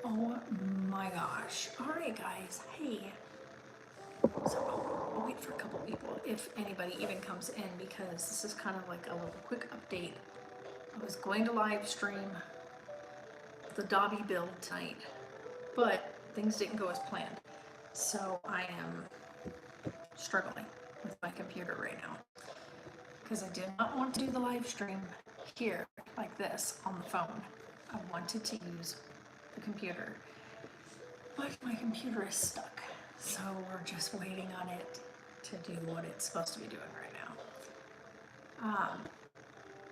Oh my gosh. All right, guys. Hey. So I'll wait for a couple people, if anybody even comes in, because this is kind of like a little quick update. I was going to live stream the Dobby build tonight, but things didn't go as planned. So I am struggling with my computer right now because I did not want to do the live stream here like this on the phone. I wanted to use the computer, but my computer is stuck. So we're just waiting on it to do what it's supposed to be doing right now.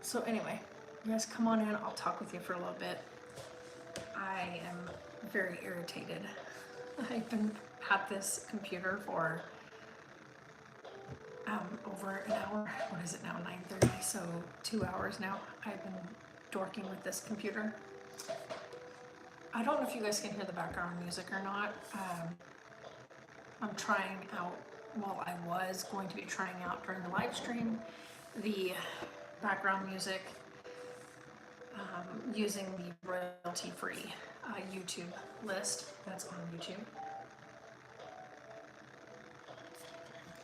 So anyway, you guys come on in. I'll talk with you for a little bit. I am very irritated. I've been at this computer for over an hour. What is it now? 9:30. So 2 hours now. I've been dorking with this computer. I don't know if you guys can hear the background music or not. I'm trying out, well, I was going to be trying out during the live stream, the background music using the royalty-free YouTube list that's on YouTube.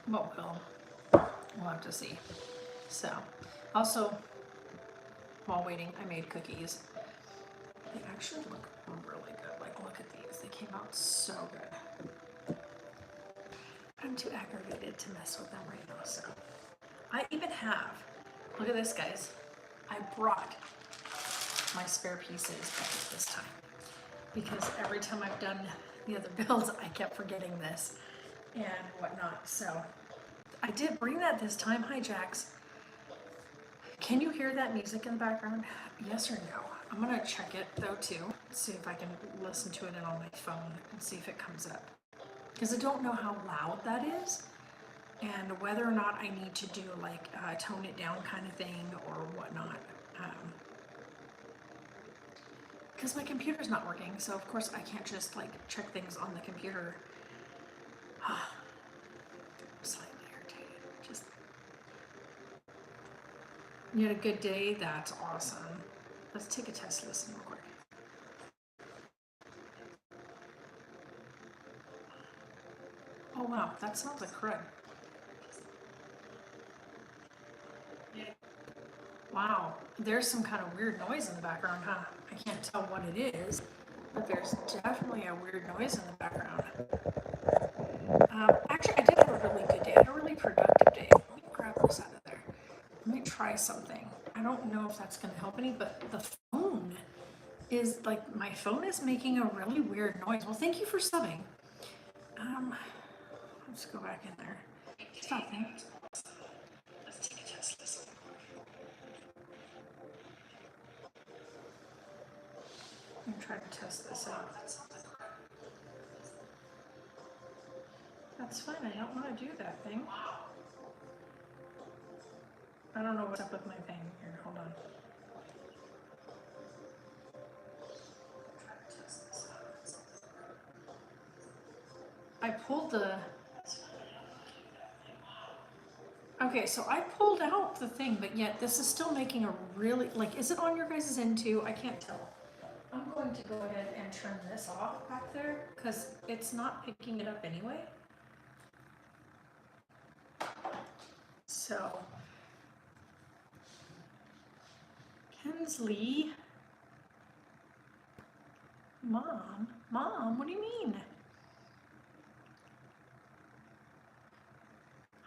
Well, we'll have to see. So, also, while waiting, I made cookies. They actually look really good. Like, look at these. They came out so good. I'm too aggravated to mess with them right now, so. I even have, look at this, guys. I brought my spare pieces back this time because every time I've done the other builds, I kept forgetting this and whatnot. So I did bring that this time. Hi, Jax. Can you hear that music in the background? Yes or no? I'm gonna check it though too, see if I can listen to it on my phone and see if it comes up. Because I don't know how loud that is and whether or not I need to do like tone it down kind of thing or whatnot. Because my computer's not working, so of course I can't just like check things on the computer. I'm slightly irritated. Just, you had a good day? That's awesome. Let's take a test listen real quick. Oh wow, that sounds like crud. Wow, there's some kind of weird noise in the background, huh? I can't tell what it is, but there's definitely a weird noise in the background. Actually, I did have a really good day. I had a really productive day. Let me grab this out of there. Let me try something. I don't know if that's going to help any, but the phone is like, my phone is making a really weird noise. Well, thank you for subbing. Let's go back in there. Stop there. Let's take a test listen. I'm trying to test this out. That's fine. I don't want to do that thing. I don't know what's up with my thing. Here, hold on. I pulled the... Okay, so I pulled out the thing, but yet this is still making a really... Like, is it on your guys' end too? I can't tell. I'm going to go ahead and turn this off back there because it's not picking it up anyway. So, Kensley, Mom, what do you mean?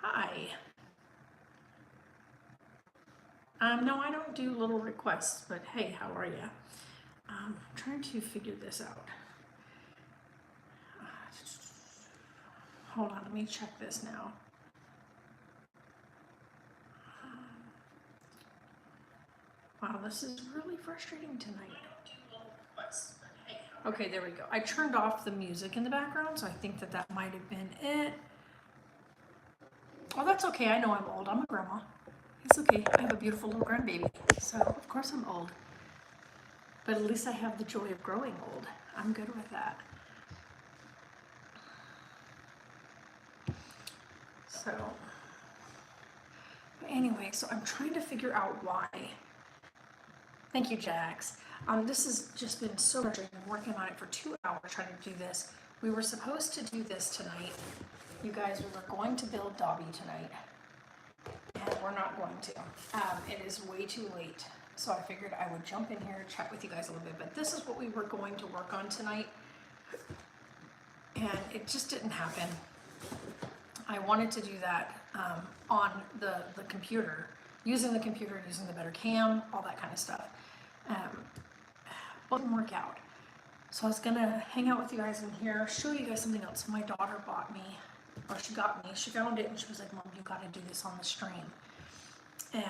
Hi. No, I don't do little requests, but hey, how are you? I'm trying to figure this out. Hold on, let me check this now. Wow, this is really frustrating tonight. Okay, there we go. I turned off the music in the background, so I think that that might have been it. Oh, that's okay. I know I'm old. I'm a grandma. It's okay. I have a beautiful little grandbaby, so of course I'm old. But at least I have the joy of growing old. I'm good with that. So, anyway, so I'm trying to figure out why Thank you, Jax. This has just been so frustrating. I'm working on it for 2 hours trying to do this. We were supposed to do this tonight. You guys, we were going to build Dobby tonight, and we're not going to. It is way too late, so I figured I would jump in here and chat with you guys a little bit. But this is what we were going to work on tonight, and it just didn't happen. I wanted to do that on the computer, using the computer, using the better cam, all that kind of stuff. But it didn't work out. So I was gonna hang out with you guys in here, show you guys something else my daughter bought me, or she found it and she was like, Mom, you gotta do this on the stream. And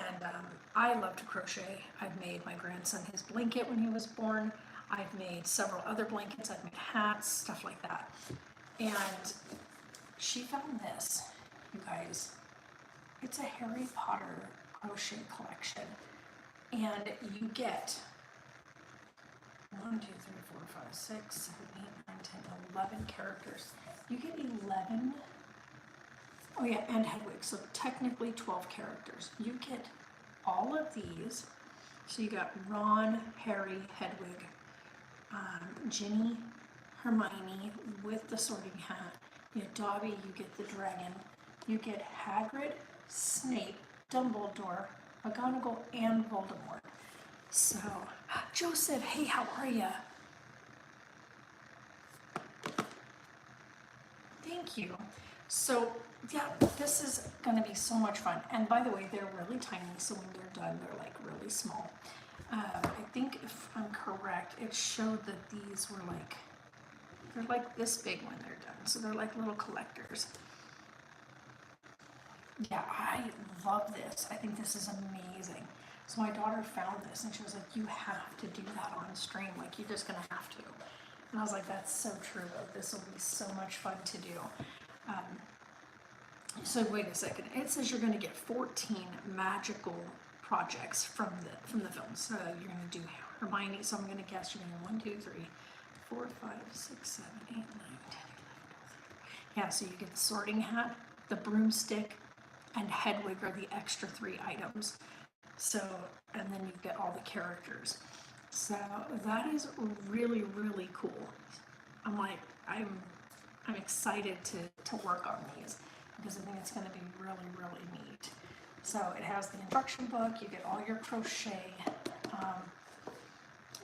I love to crochet. I've made my grandson his blanket when he was born. I've made several other blankets. I've made hats, stuff like that. And she found this, you guys. It's a Harry Potter crochet collection. And you get 1, 2, 3, 4, 5, 6, 7, 8, 9, 10, 11 characters. You get 11. Oh yeah, and Hedwig, so technically 12 characters. You get all of these. So you got Ron, Harry, Hedwig, Ginny, Hermione with the sorting hat. You get Dobby, you get the dragon. You get Hagrid, Snape, Dumbledore, McGonagall, and Voldemort. So, Joseph, hey, how are ya? Thank you. So, yeah, this is gonna be so much fun. And by the way, they're really tiny, so when they're done, they're like really small. I think if I'm correct, it showed that these were like, they're like this big when they're done. So they're like little collectors. Yeah, I love this. I think this is amazing. So my daughter found this and she was like, you have to do that on stream. Like, you're just gonna have to. And I was like, that's so true. This will be so much fun to do. So wait a second. It says you're gonna get 14 magical projects from the film. So you're gonna do Hermione. So I'm gonna guess you're gonna 1, 2, 3, 4, 5, 6, 7, 8, 9, 10, 11, 12. Yeah, so you get the sorting hat, the broomstick, and Hedwig are the extra 3 items. So, and then you get all the characters. So that is really, really cool. I'm like, I'm excited to work on these because I think it's going to be really, really neat. So it has the instruction book. You get all your crochet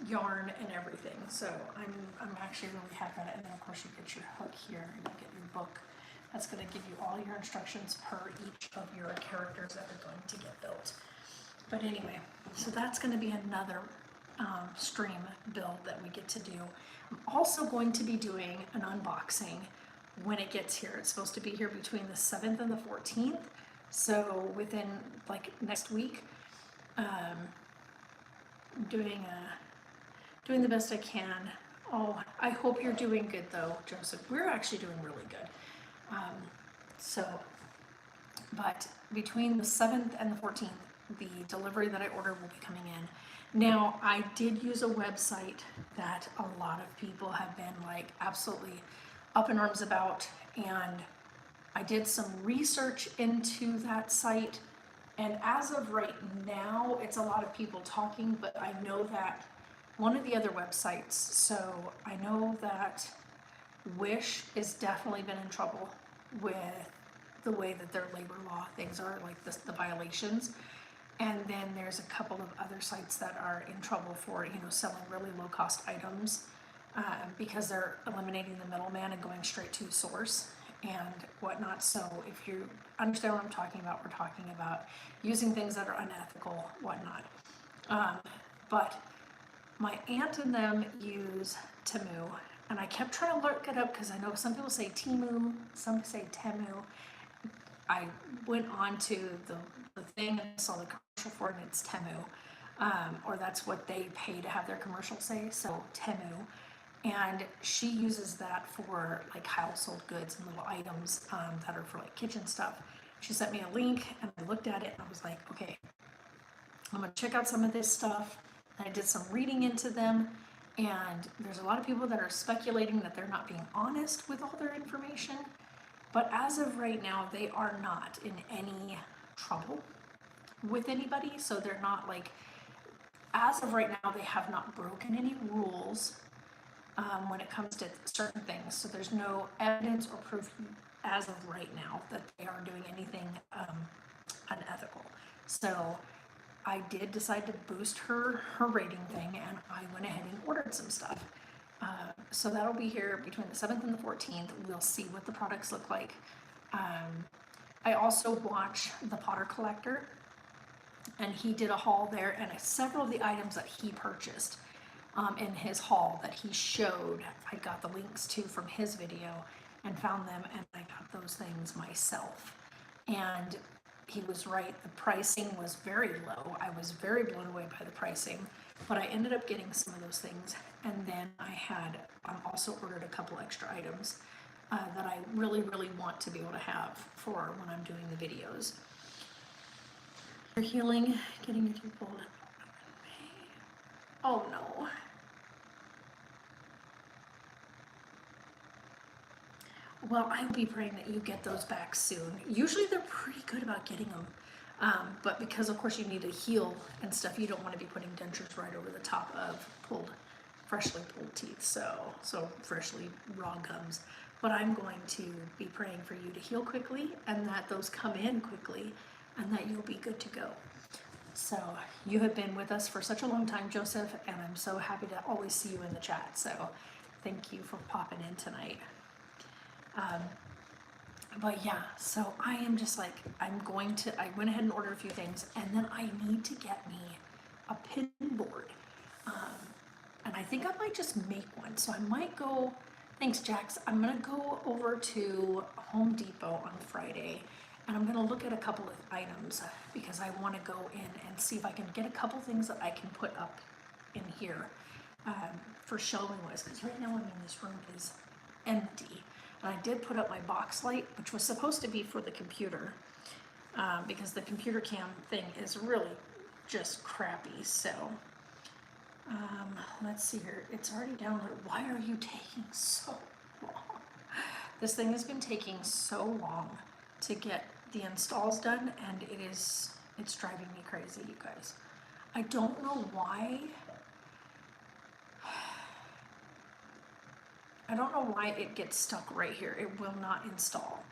yarn and everything. So I'm actually really happy about it. And then of course you get your hook here and you get your book. That's going to give you all your instructions per each of your characters that are going to get built. But anyway, so that's going to be another stream build that we get to do. I'm also going to be doing an unboxing when it gets here. It's supposed to be here between the 7th and the 14th. So within like next week, doing the best I can. Oh, I hope you're doing good though, Joseph. We're actually doing really good. But between the 7th and the 14th, the delivery that I ordered will be coming in. Now, I did use a website that a lot of people have been like absolutely up in arms about, and I did some research into that site, and as of right now, it's a lot of people talking, but I know that one of the other websites, so I know that Wish has definitely been in trouble with the way that their labor law things are, like the violations. And then there's a couple of other sites that are in trouble for, selling really low cost items because they're eliminating the middleman and going straight to source and whatnot. So if you understand what I'm talking about, we're talking about using things that are unethical, whatnot. But my aunt and them use Temu, and I kept trying to look it up because I know some people say Temu, some say Temu. I went on to the thing and saw the commercial for it, and it's Temu, or that's what they pay to have their commercial say, so Temu. And she uses that for like household goods and little items that are for like kitchen stuff. She sent me a link and I looked at it and I was like, okay, I'm gonna check out some of this stuff. And I did some reading into them, and there's a lot of people that are speculating that they're not being honest with all their information. But as of right now, they are not in any trouble with anybody. So they're not like, as of right now, they have not broken any rules when it comes to certain things. So there's no evidence or proof as of right now that they are doing anything unethical. So I did decide to boost her rating thing, and I went ahead and ordered some stuff. So that'll be here between the 7th and the 14th. We'll see what the products look like. I also watch The Potter Collector, and he did a haul there, and several of the items that he purchased in his haul that he showed, I got the links to from his video and found them, and I got those things myself. And he was right, the pricing was very low. I was very blown away by the pricing, but I ended up getting some of those things. And then I also ordered a couple extra items that I really, really want to be able to have for when I'm doing the videos. Your healing, getting your teeth pulled. Oh no. Well, I will be praying that you get those back soon. Usually they're pretty good about getting them. But because of course you need to heal and stuff, you don't want to be putting dentures right over the top of freshly pulled teeth. So freshly raw gums. But I'm going to be praying for you to heal quickly, and that those come in quickly, and that you'll be good to go. So you have been with us for such a long time, Joseph, and I'm so happy to always see you in the chat. So thank you for popping in tonight. But yeah, so I am just like, I went ahead and ordered a few things, and then I need to get me a pin board. And I think I might just make one. So I might go, thanks Jax, I'm gonna go over to Home Depot on Friday, and I'm gonna look at a couple of items because I wanna go in and see if I can get a couple things that I can put up in here for shelving wise, because right now, I mean, this room is empty. And I did put up my box light, which was supposed to be for the computer, because the computer cam thing is really just crappy. So let's see here. It's already downloaded. Why are you taking so long? This thing has been taking so long to get the installs done, and it's driving me crazy, you guys. I don't know why. I don't know why it gets stuck right here. It will not install.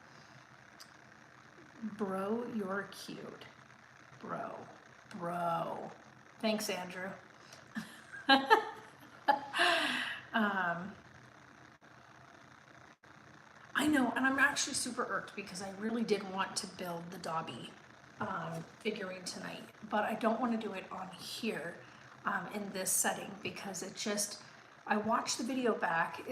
Bro, you're cute. Bro. Thanks, Andrew. I know, and I'm actually super irked because I really did want to build the Dobby figurine tonight, but I don't want to do it on here in this setting because it just, I watched the video back,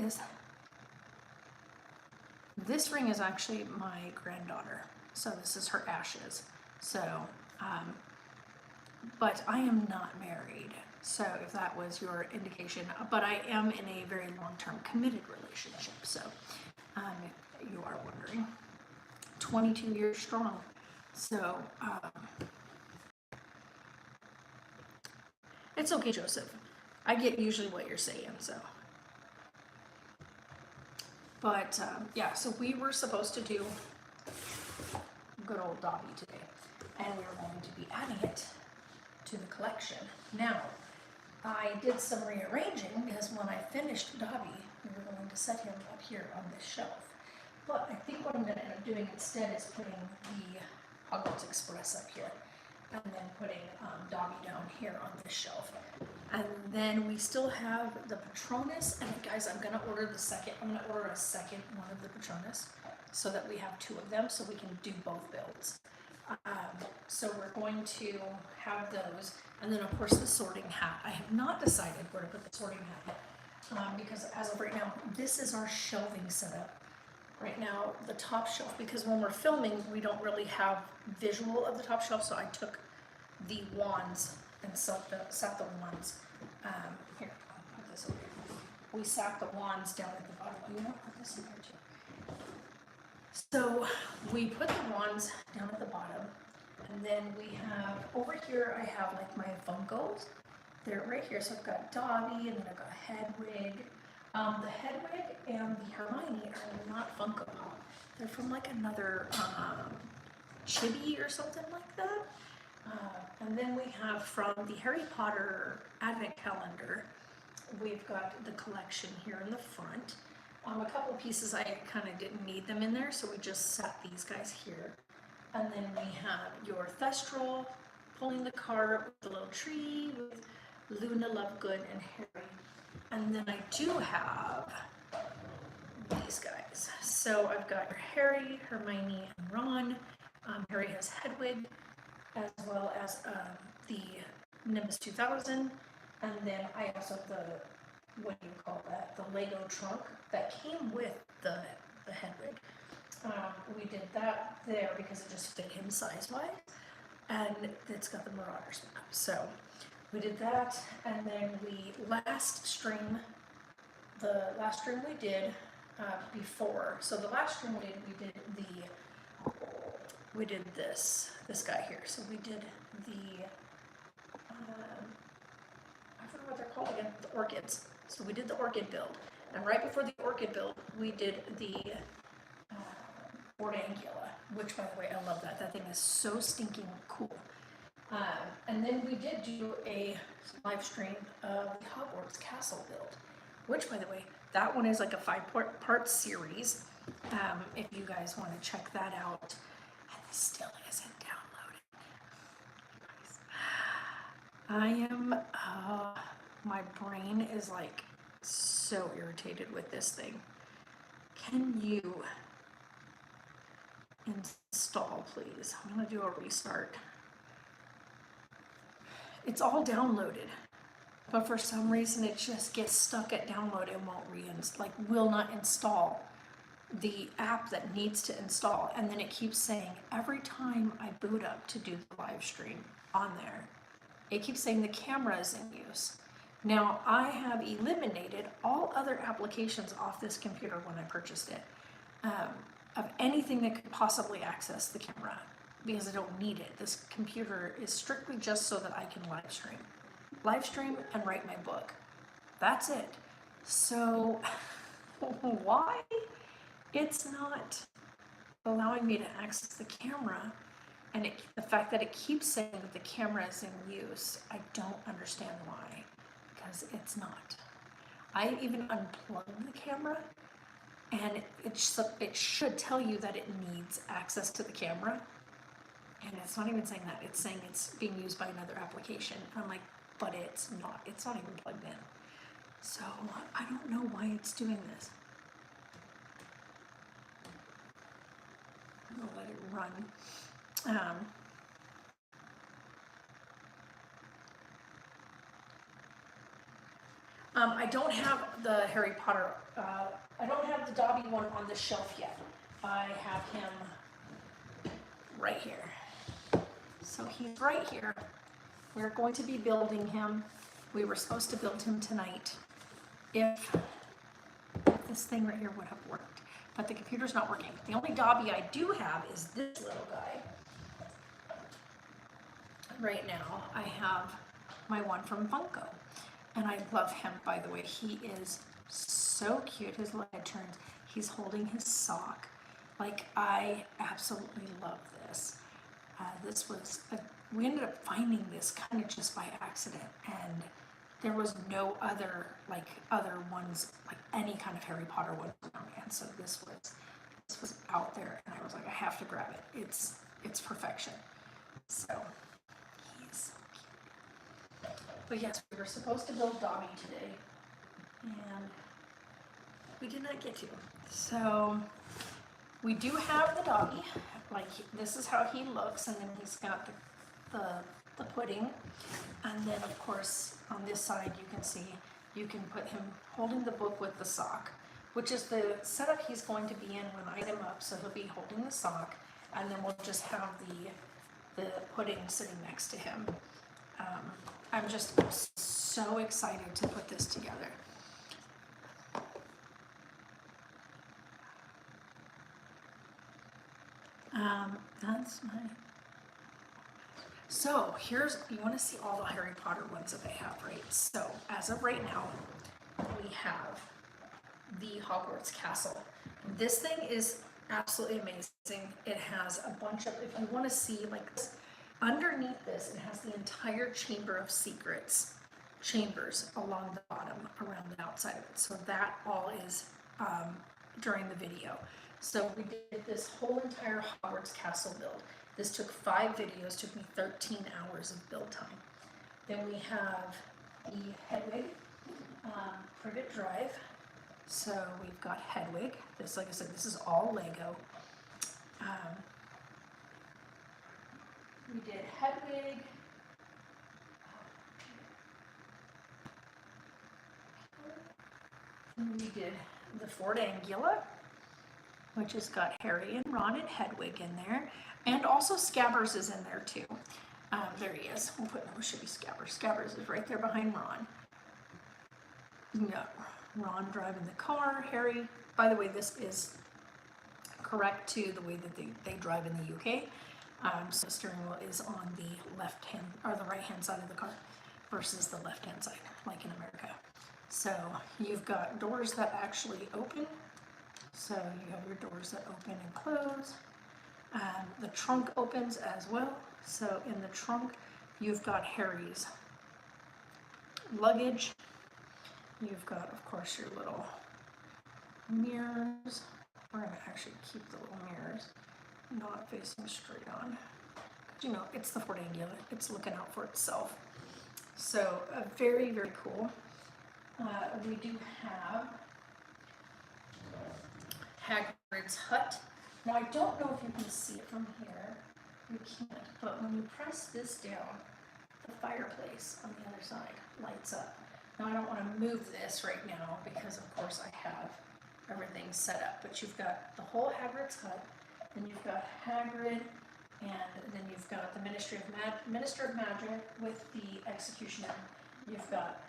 this ring is actually my granddaughter, so this is her ashes. So, but I am not married, so if that was your indication, but I am in a very long-term committed relationship, so if you are wondering, 22 years strong. So, it's okay, Joseph. I get usually what you're saying, so. But yeah, so we were supposed to do good old Dobby today, and we were going to be adding it to the collection. Now, I did some rearranging because when I finished Dobby, we were going to set him up here on this shelf. But I think what I'm going to end up doing instead is putting the Hogwarts Express up here, and then putting Dobby down here on this shelf. And then we still have the Patronus, and guys, I'm gonna order a second one of the Patronus, so that we have two of them, so we can do both builds. So we're going to have those, and then of course the sorting hat. I have not decided where to put the sorting hat yet, because as of right now, this is our shelving setup. Right now, the top shelf, because when we're filming, we don't really have visual of the top shelf, so I took the wands and sat the wands, here, I'll put this over here. We sat the wands down at the bottom. You know, put this in here too. So we put the wands down at the bottom, and then we have, over here I have like my Funkos. They're right here, so I've got Dobby, and then I've got Hedwig. The Hedwig and the Hermione are not Funko Pop. They're from like another Chibi or something like that. And then we have from the Harry Potter Advent Calendar, we've got the collection here in the front. A couple pieces I kind of didn't need them in there, so we just set these guys here. And then we have your Thestral pulling the cart with the little tree with Luna Lovegood and Harry. And then I do have these guys. So I've got Harry, Hermione, and Ron. Harry has Hedwig, as well as the Nimbus 2000. And then I also have the, what do you call that, the Lego trunk that came with the Hedwig. We did that there because it just fit him size-wise, and it's got the Marauders map. So we did that, and then the last stream we did before. So the last stream we did this guy here. So we did the I forgot what they're called again, the orchids. So we did the orchid build, and right before the orchid build, we did the Bordangula, which, by the way, I love that. That thing is so stinking cool. And then we did do a live stream of the Hogwarts Castle build, which, by the way, that one is like a 5-part series. If you guys want to check that out, and this still isn't downloaded. I am, my brain is like so irritated with this thing. Can you install, please? I'm gonna do a restart. It's all downloaded, but for some reason it just gets stuck at download and won't will not install the app that needs to install. And then it keeps saying every time I boot up to do the live stream on there, it keeps saying the camera is in use. Now, I have eliminated all other applications off this computer when I purchased it, of anything that could possibly access the camera, because I don't need it. This computer is strictly just so that I can live stream and write my book. That's it. So why it's not allowing me to access the camera, and the fact that it keeps saying that the camera is in use, I don't understand why, because it's not. I even unplugged the camera, and it should tell you that it needs access to the camera, and it's not even saying that. It's saying it's being used by another application. I'm like, but it's not even plugged in. So I don't know why it's doing this. I'm gonna let it run. I don't have the Harry Potter, I don't have the Dobby one on the shelf yet. I have him right here. So he's right here. We're going to be building him. We were supposed to build him tonight if this thing right here would have worked, but the computer's not working. The only Dobby I do have is this little guy. Right now, I have my one from Funko, and I love him, by the way. He is so cute. His leg turns. He's holding his sock. Like, I absolutely love this. We ended up finding this kind of just by accident, and there was no other ones, like any kind of Harry Potter one around, and so this was out there, and I was like, I have to grab it. It's perfection. So he's so cute. But yes, we were supposed to build Dobby today, and we did not get to. So we do have the Dobby. Like, this is how he looks, and then he's got the pudding, and then of course on this side you can see you can put him holding the book with the sock, which is the setup he's going to be in when I get him up. So he'll be holding the sock, and then we'll just have the pudding sitting next to him. I'm just so excited to put this together. That's my... So you want to see all the Harry Potter ones that they have, right? So as of right now, we have the Hogwarts Castle. This thing is absolutely amazing. It has a bunch of, if you want to see like this, underneath this, it has the entire Chamber of Secrets chambers along the bottom, around the outside of it. So that all is during the video. So we did this whole entire Hogwarts castle build. This took 5 videos, took me 13 hours of build time. Then we have the Hedwig Privet Drive. So we've got Hedwig. This, like I said, this is all Lego. We did Hedwig. And we did the Ford Angula, which has got Harry and Ron and Hedwig in there. And also Scabbers is in there too. There he is. We'll put, no, it should be Scabbers. Scabbers is right there behind Ron. Yeah, Ron driving the car. Harry, by the way, this is correct to the way that they drive in the UK. So the steering wheel is on the left hand, or the right hand side of the car versus the left hand side, like in America. So you've got doors that actually open. So you have your doors that open and close. The trunk opens as well. So in the trunk, you've got Harry's luggage. You've got, of course, your little mirrors. We're going to actually keep the little mirrors not facing straight on. You know, it's the Ford Angula. It's looking out for itself. So very, very cool. We do have Hagrid's hut. Now I don't know if you can see it from here. You can't, but when you press this down, the fireplace on the other side lights up. Now I don't want to move this right now because of course I have everything set up, but you've got the whole Hagrid's hut, then you've got Hagrid, and then you've got the Minister of Magic with the Executioner. You've got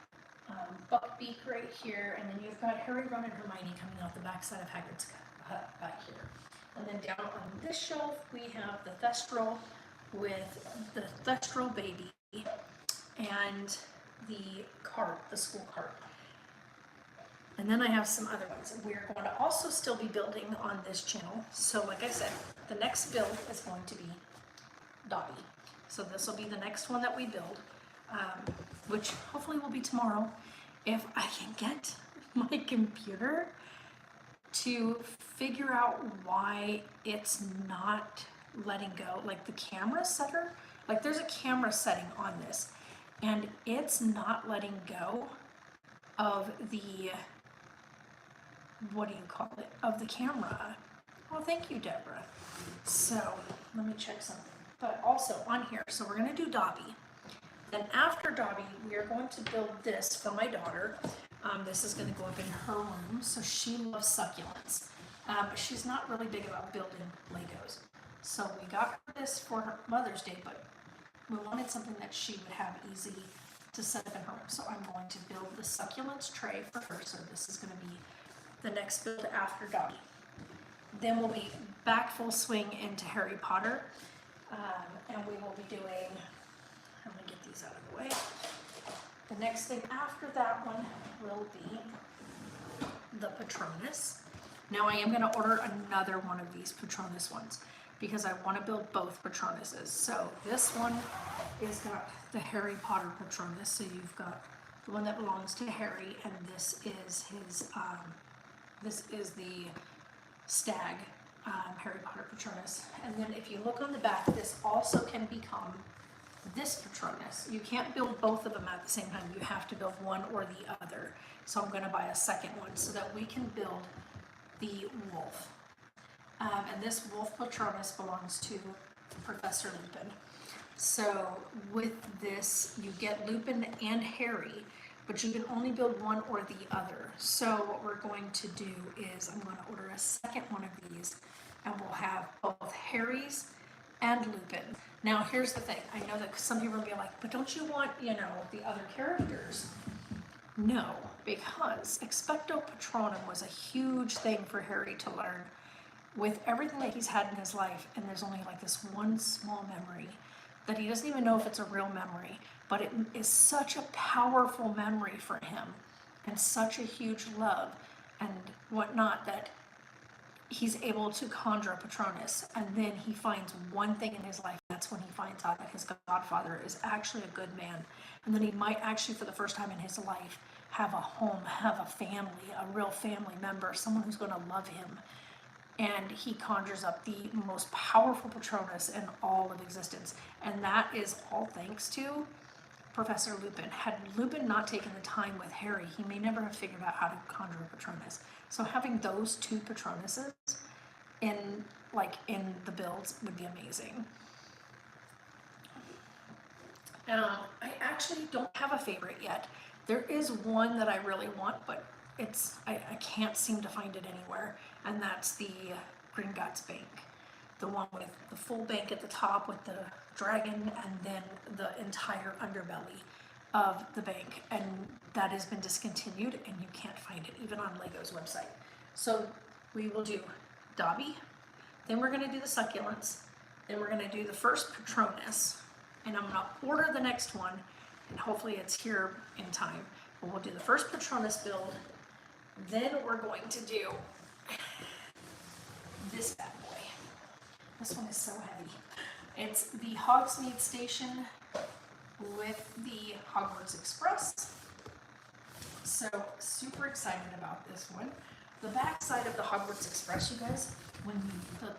Buckbeak right here, and then you've got Harry, Ron, and Hermione coming out the backside of Hagrid's hut back here. And then down on this shelf, we have the Thestral with the Thestral baby and the cart, the school cart. And then I have some other ones. We're going to also still be building on this channel. So like I said, the next build is going to be Dobby. So this will be the next one that we build, which hopefully will be tomorrow. If I can get my computer to figure out why it's not letting go, like the camera setter, like there's a camera setting on this and it's not letting go of the, what do you call it, of the camera. Well, thank you, Deborah. So let me check something. But also on here, so we're going to do Dobby. Then after Dobby, we are going to build this for my daughter. This is going to go up in her room. So she loves succulents. But she's not really big about building Legos. So we got her this for her Mother's Day, but we wanted something that she would have easy to set up in her room. So I'm going to build the succulents tray for her. So this is going to be the next build after Dobby. Then we'll be back full swing into Harry Potter. And we will be doing, I'm going to get these out of the way. The next thing after that one will be the Patronus. Now I am going to order another one of these Patronus ones because I want to build both Patronuses. So this one is got the Harry Potter Patronus. So you've got the one that belongs to Harry, and this is his, this is the stag. Harry Potter Patronus. And then if you look on the back, this also can become this Patronus. You can't build both of them at the same time. You have to build one or the other. So I'm going to buy a second one so that we can build the wolf. And this wolf Patronus belongs to Professor Lupin. So with this, you get Lupin and Harry, but you can only build one or the other. So what we're going to do is I'm going to order a second one of these, and we'll have both Harry's and Lupin. Now here's the thing. I know that some people will be like, but don't you want, you know, the other characters? No, because Expecto Patronum was a huge thing for Harry to learn with everything that he's had in his life, and there's only like this one small memory that he doesn't even know if it's a real memory, but it is such a powerful memory for him and such a huge love and whatnot that he's able to conjure a Patronus, and then he finds one thing in his life. That's when he finds out that his godfather is actually a good man, and then he might actually, for the first time in his life, have a home, have a family, a real family member, someone who's going to love him. And he conjures up the most powerful Patronus in all of existence, and that is all thanks to Professor Lupin. Had Lupin not taken the time with Harry, he may never have figured out how to conjure a Patronus. So having those two Patronuses in the builds would be amazing. I actually don't have a favorite yet. There is one that I really want, but I can't seem to find it anywhere, and that's the Gringotts Bank. The one with the full bank at the top with the dragon and then the entire underbelly of the bank, and that has been discontinued and you can't find it even on Lego's website. So we will do Dobby, then we're going to do the succulents, then we're going to do the first Patronus, and I'm going to order the next one, and hopefully it's here in time. But we'll do the first Patronus build, then we're going to do this bad boy. This one is so heavy. It's the Hogsmeade Station with the Hogwarts Express. So super excited about this one. The back side of the Hogwarts Express, you guys, when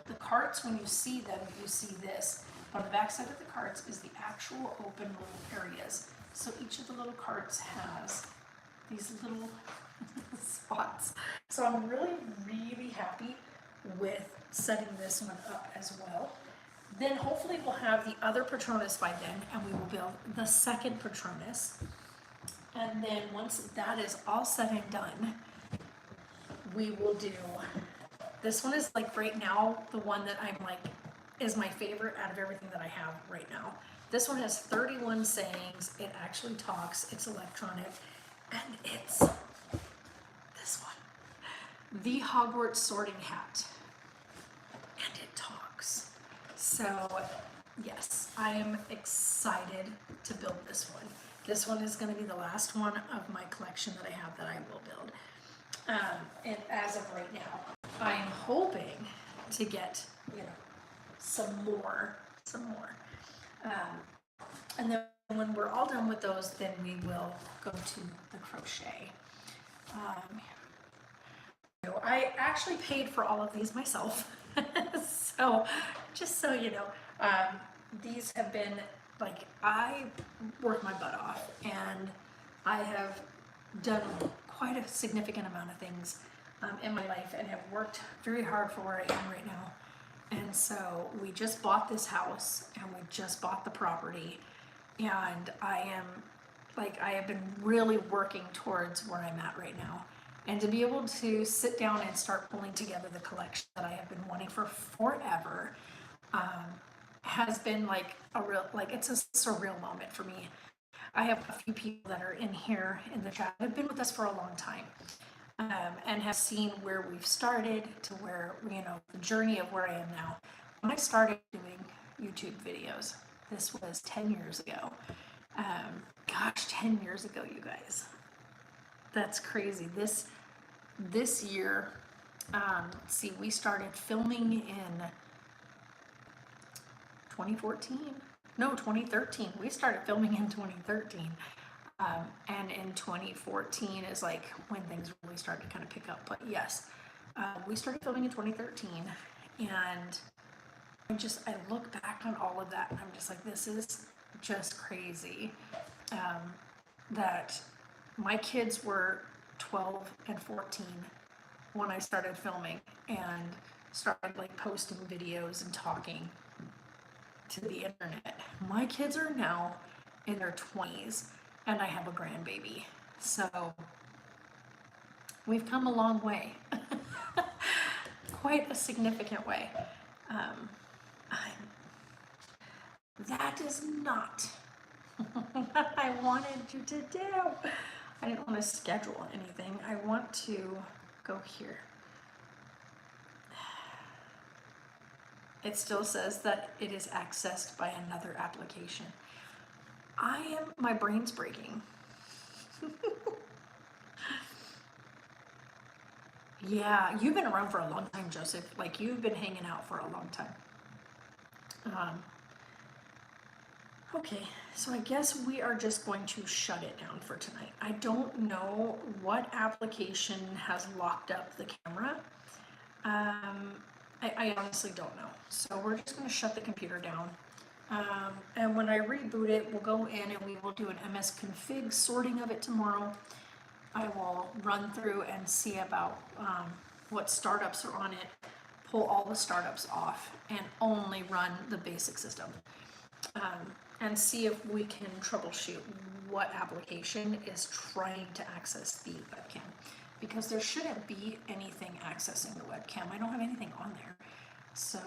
the carts, when you see them, you see this. On the back side of the carts is the actual open little areas. So each of the little carts has these little spots. So I'm really, really happy with setting this one up as well. Then hopefully we'll have the other Patronus by then, and we will build the second Patronus. And then once that is all said and done, we will do, this one is like right now, the one that I'm like, is my favorite out of everything that I have right now. This one has 31 sayings, it actually talks, it's electronic, and it's this one. The Hogwarts Sorting Hat. And it talks. So yes, I am excited to build this one. This one is going to be the last one of my collection that I have that I will build. And as of right now, I'm hoping to get, some more. And then when we're all done with those, then we will go to the crochet. I actually paid for all of these myself. So just so you know, these have been like, I worked my butt off, and I have done quite a significant amount of things in my life and have worked very hard for where I am right now. And so we just bought this house and we just bought the property, and I have been really working towards where I'm at right now. And to be able to sit down and start pulling together the collection that I have been wanting for forever has been like it's a surreal moment for me. I have a few people that are in here in the chat that have been with us for a long time, and have seen where we've started to where, the journey of where I am now. When I started doing YouTube videos, this was 10 years ago. 10 years ago, you guys. That's crazy. This year, let's see, we started filming in 2014. No, 2013. We started filming in 2013. And in 2014 is like when things really started to kind of pick up. But yes, we started filming in 2013, and I look back on all of that and I'm just like, this is just crazy. That my kids were 12 and 14 when I started filming and started like posting videos and talking to the internet. My kids are now in their 20s, and I have a grandbaby. So we've come a long way. Quite a significant way. That is not what I wanted you to do. I didn't want to schedule anything. I want to go here. It still says that it is accessed by another application. My brain's breaking. Yeah, you've been around for a long time, Joseph. Like, you've been hanging out for a long time. Okay, so I guess we are just going to shut it down for tonight. I don't know what application has locked up the camera. I honestly don't know. So we're just going to shut the computer down. And when I reboot it, we'll go in and we will do an MS config sorting of it tomorrow. I will run through and see about what startups are on it, pull all the startups off, and only run the basic system. And see if we can troubleshoot what application is trying to access the webcam. Because there shouldn't be anything accessing the webcam. I don't have anything on there. So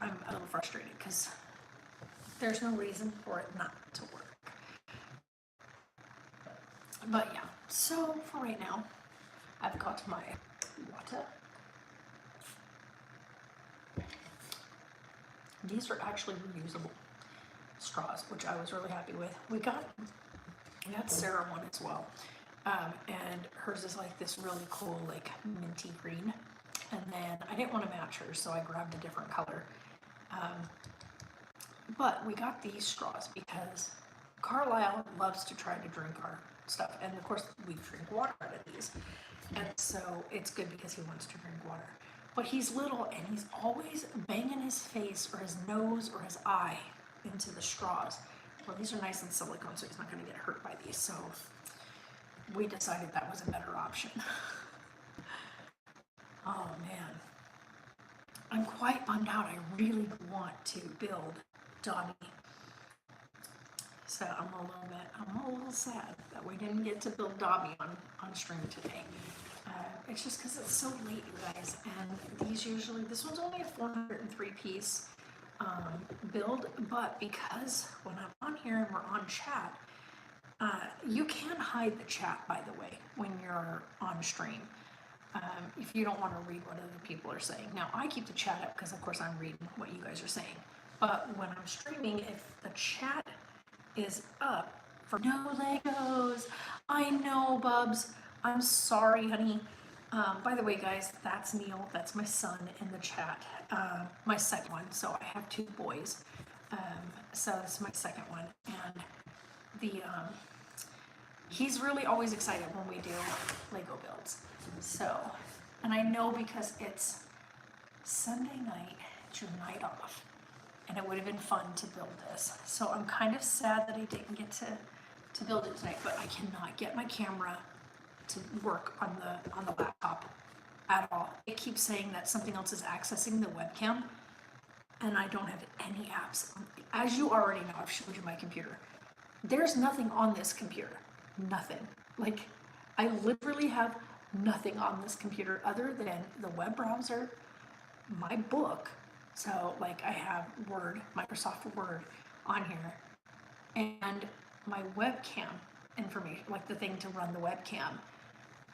I'm a little frustrated because there's no reason for it not to work. But yeah, so for right now, I've got my water. These are actually reusable straws, which I was really happy with. We got Sarah one as well, and hers is like this really cool, like minty green. And then I didn't want to match hers, so I grabbed a different color. But we got these straws because Carlisle loves to try to drink our stuff, and of course we drink water out of these, and so it's good because he wants to drink water. But he's little and he's always banging his face or his nose or his eye into the straws. Well, these are nice and silicone, so he's not going to get hurt by these. So we decided that was a better option. Oh man, I'm quite bummed out. I really want to build Dobby. So I'm a little sad that we didn't get to build Dobby on stream today. It's just because it's so late, you guys, and this one's only a 403 piece build, but because when I'm on here and we're on chat, you can hide the chat, by the way, when you're on stream, if you don't want to read what other people are saying. Now, I keep the chat up because, of course, I'm reading what you guys are saying, but when I'm streaming, if the chat is up for no Legos, I know, Bubs, I'm sorry, honey. By the way, guys, that's Neil. That's my son in the chat. My second one. So I have two boys. So this is my second one, and he's really always excited when we do Lego builds. So, and I know because it's Sunday night, it's your night off, and it would have been fun to build this. So I'm kind of sad that I didn't get to build it tonight, but I cannot get my camera to work on the laptop at all. It keeps saying that something else is accessing the webcam, and I don't have any apps. As you already know, I've showed you my computer. There's nothing on this computer. Nothing. Like, I literally have nothing on this computer other than the web browser, my book. So, like, I have Word, Microsoft Word on here, and my webcam information, like the thing to run the webcam.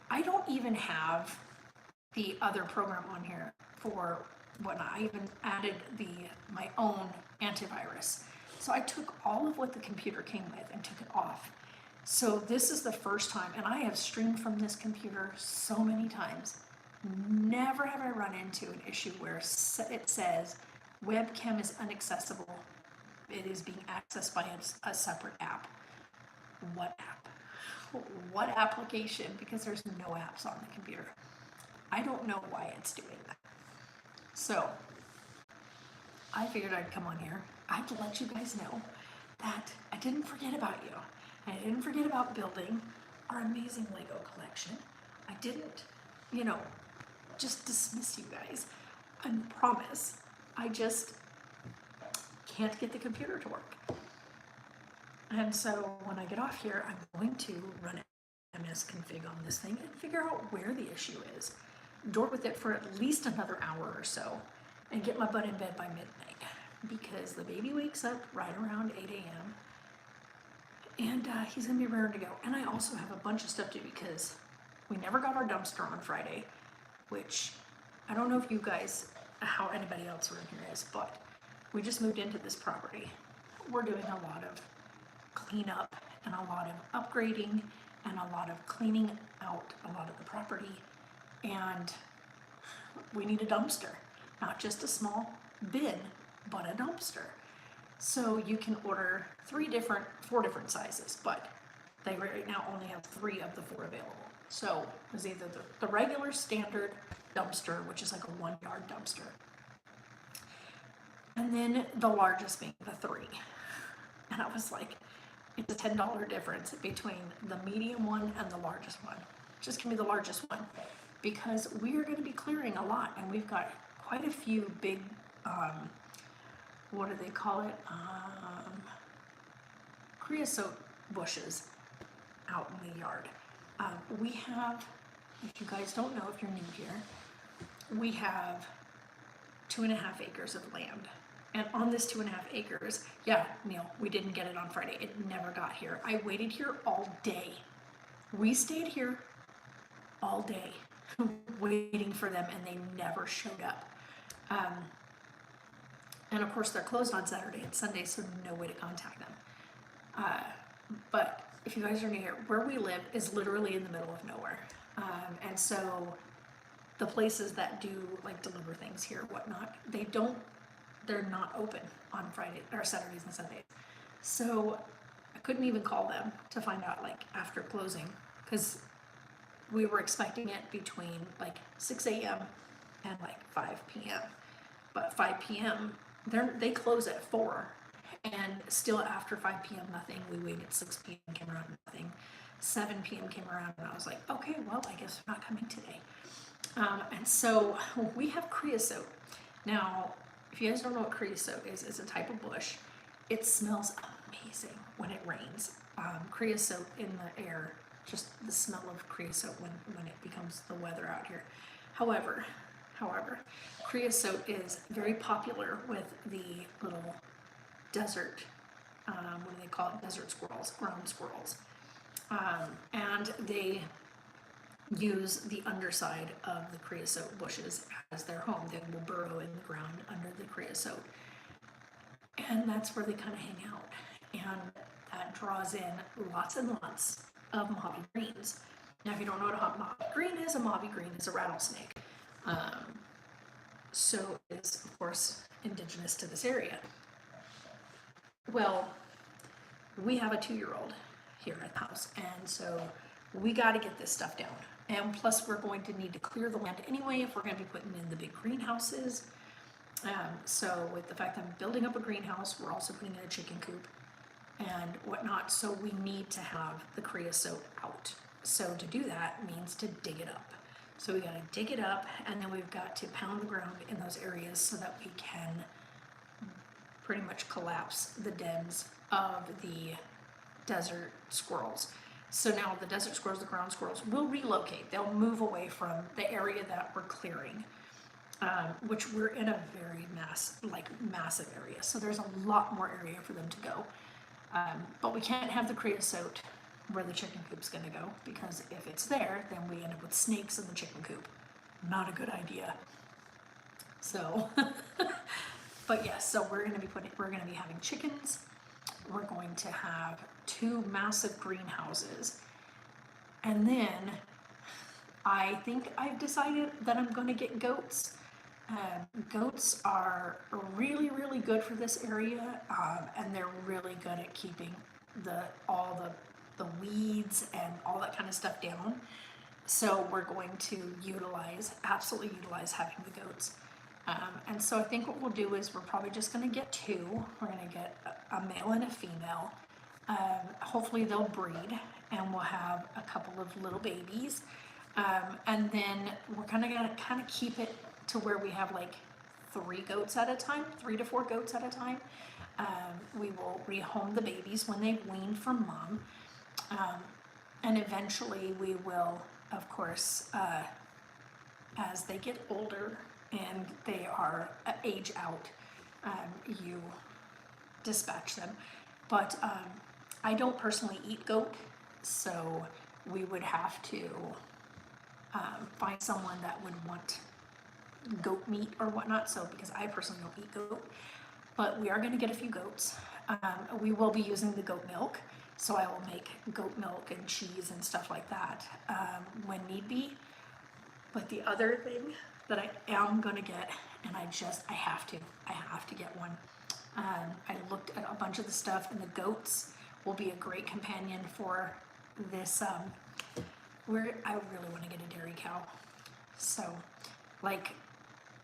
I don't even have the other program on here for whatnot. I even added my own antivirus. So I took all of what the computer came with and took it off. So this is the first time, and I have streamed from this computer so many times. Never have I run into an issue where it says webcam is inaccessible. It is being accessed by a separate app. What app? What application? Because there's no apps on the computer. I don't know why it's doing that. So I figured I'd come on here. I have to let you guys know that I didn't forget about you. I didn't forget about building our amazing Lego collection. I didn't, just dismiss you guys. I promise. I just can't get the computer to work. And so when I get off here, I'm going to run MS config on this thing and figure out where the issue is. Dork with it for at least another hour or so and get my butt in bed by midnight because the baby wakes up right around 8 a.m. and he's gonna be raring to go. And I also have a bunch of stuff to do because we never got our dumpster on Friday, which I don't know if you guys, how anybody else around here is, but we just moved into this property. We're doing a lot of cleanup and a lot of upgrading and a lot of cleaning out a lot of the property, and we need a dumpster, not just a small bin, but a dumpster. So you can order 4 different sizes, but they right now only have 3 of the 4 available. So it was either the regular standard dumpster, which is like a 1-yard dumpster, and then the largest being the 3. And I was like, it's a $10 difference between the medium one and the largest one. Just give me the largest one, because we are going to be clearing a lot, and we've got quite a few big, what do they call it? Creosote bushes out in the yard. We have, if you guys don't know, if you're new here, we have 2.5 acres of land. And on this 2.5 acres, yeah, Neil, we didn't get it on Friday. It never got here. I waited here all day. We stayed here all day waiting for them, and they never showed up. And of course, they're closed on Saturday and Sunday, so no way to contact them. But if you guys are new here, where we live is literally in the middle of nowhere. And so the places that do like deliver things here, whatnot, they're not open on Friday or Saturdays and Sundays. So I couldn't even call them to find out like after closing, because we were expecting it between like 6 a.m. and like 5 p.m. But 5 p.m. they close at 4, and still after 5 p.m. nothing. We waited. 6 p.m. came around, nothing. 7 p.m. came around, and I was like, okay, well, I guess they're not coming today. And so we have creosote. Now, if you guys don't know what creosote is, it's a type of bush. It smells amazing when it rains. Creosote in the air, just the smell of creosote when it becomes the weather out here. However, creosote is very popular with the little desert, what do they call it? Desert squirrels, ground squirrels. And they use the underside of the creosote bushes as their home. They will burrow in the ground under the creosote. And that's where they kind of hang out. And that draws in lots and lots of mauve greens. Now, if you don't know what a mauve green is a rattlesnake. So it's, of course, indigenous to this area. Well, we have a 2-year-old here at the house, and so we got to get this stuff down. And plus, we're going to need to clear the land anyway if we're going to be putting in the big greenhouses. So with the fact that I'm building up a greenhouse, we're also putting in a chicken coop and whatnot. So we need to have the creosote out. So to do that means to dig it up. So we got to dig it up, and then we've got to pound the ground in those areas so that we can pretty much collapse the dens of the desert squirrels. So now the desert squirrels, the ground squirrels, will relocate. They'll move away from the area that we're clearing, which we're in a very massive area. So there's a lot more area for them to go. But we can't have the creosote where the chicken coop's gonna go, because if it's there, then we end up with snakes in the chicken coop. Not a good idea. So, but yes, so we're gonna be having chickens. We're going to have 2 massive greenhouses. And then I think I've decided that I'm going to get goats. Goats are really, really good for this area, and they're really good at keeping all the weeds and all that kind of stuff down. So we're going to absolutely utilize having the goats. And so I think what we'll do is we're probably just going to get 2. We're going to get a male and a female. Hopefully they'll breed, and we'll have a couple of little babies. And then we're going to keep it to where we have like 3 goats at a time, 3 to 4 goats at a time. We will rehome the babies when they've weaned from mom. And eventually we will, of course, as they get older and they are age out, you dispatch them. But I don't personally eat goat, so we would have to find someone that would want goat meat or whatnot. So because I personally don't eat goat, but we are going to get a few goats. We will be using the goat milk, so I will make goat milk and cheese and stuff like that when need be. But the other thing that I am gonna get, and I have to get one. I looked at a bunch of the stuff, and the goats will be a great companion for this. I really want to get a dairy cow. So, like,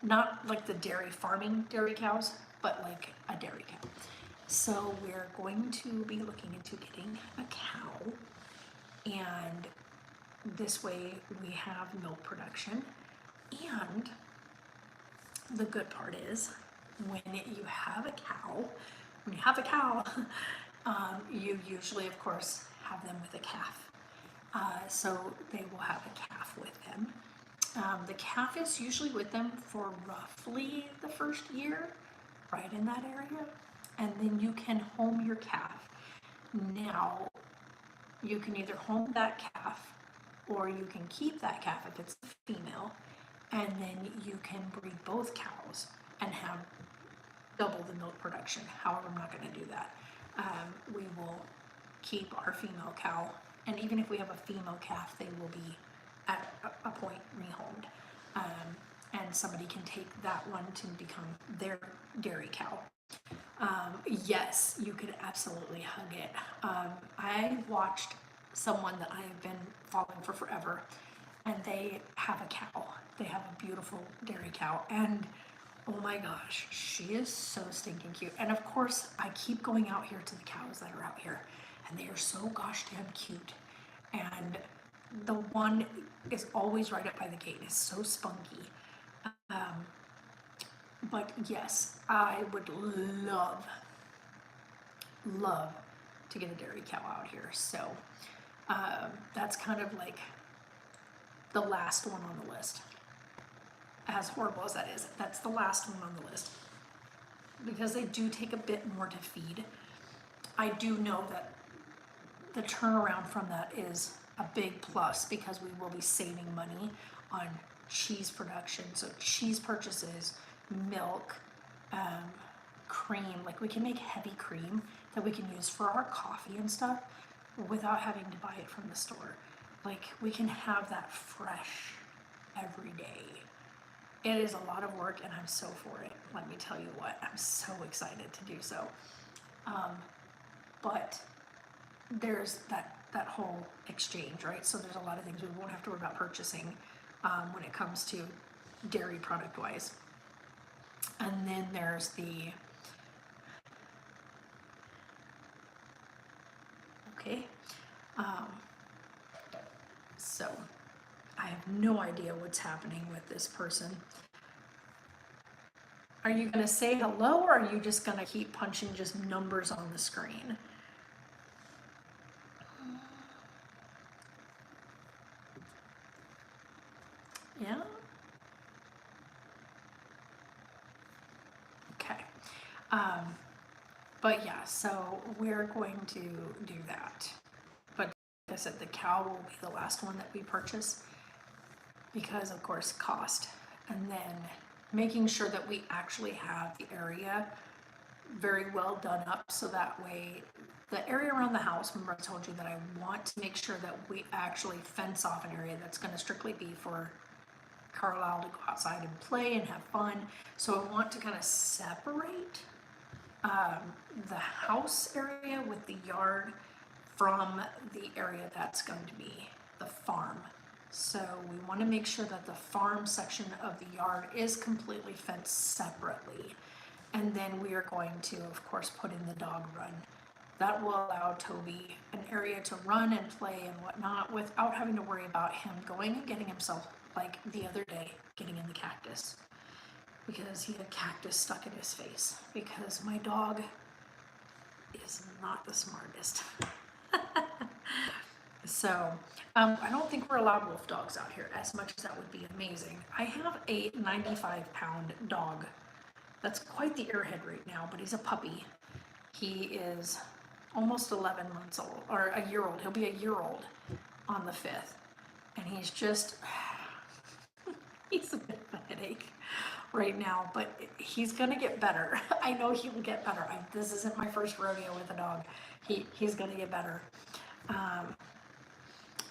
not like the dairy farming dairy cows, but like a dairy cow. So we're going to be looking into getting a cow, and this way we have milk production. And the good part is, when you have a cow, you usually, of course, have them with a calf. So they will have a calf with them. The calf is usually with them for roughly the first year, right in that area. And then you can home your calf. Now, you can either home that calf, or you can keep that calf if it's a female, and then you can breed both cows and have double the milk production. However, I'm not going to do that. We will keep our female cow, and even if we have a female calf, they will be at a point rehomed, and somebody can take that one to become their dairy cow. Yes, you could absolutely hug it. I watched someone that I have been following for forever, and they have a cow. They have a beautiful dairy cow, and oh my gosh, she is so stinking cute. And of course, I keep going out here to the cows that are out here, and they are so gosh damn cute. And the one is always right up by the gate. It's so spunky. But yes, I would love to get a dairy cow out here. So that's kind of like the last one on the list. As horrible as that is, that's the last one on the list, because they do take a bit more to feed. I do know that the turnaround from that is a big plus, because we will be saving money on cheese production. So cheese purchases, milk, cream, like we can make heavy cream that we can use for our coffee and stuff without having to buy it from the store. Like, we can have that fresh every day. It is a lot of work, and I'm so for it. Let me tell you what, I'm so excited to do so. But there's that whole exchange, right? So there's a lot of things we won't have to worry about purchasing when it comes to dairy product wise. And then there's the, okay, so I have no idea what's happening with this person. Are you gonna say hello, or are you just gonna keep punching just numbers on the screen? Yeah? Okay. But yeah, so we're going to do that. But like I said, the cow will be the last one that we purchase, because of course cost. And then making sure that we actually have the area very well done up, so that way the area around the house, remember I told you that I want to make sure that we actually fence off an area that's going to strictly be for Carlisle to go outside and play and have fun. So I want to kind of separate the house area with the yard from the area that's going to be the farm. So we want to make sure that the farm section of the yard is completely fenced separately. And then we are going to, of course, put in the dog run. That will allow Toby an area to run and play and whatnot without having to worry about him going and getting himself, like the other day, getting in the cactus, because he had cactus stuck in his face, because my dog is not the smartest. So I don't think we're allowed wolf dogs out here, as much as that would be amazing. I have a 95-pound dog that's quite the airhead right now, but he's a puppy. He is almost 11 months old, or a year old. He'll be a year old on the 5th. And he's just, he's a bit of a headache right now, but he's gonna get better. I know he will get better. This isn't my first rodeo with a dog. He's gonna get better.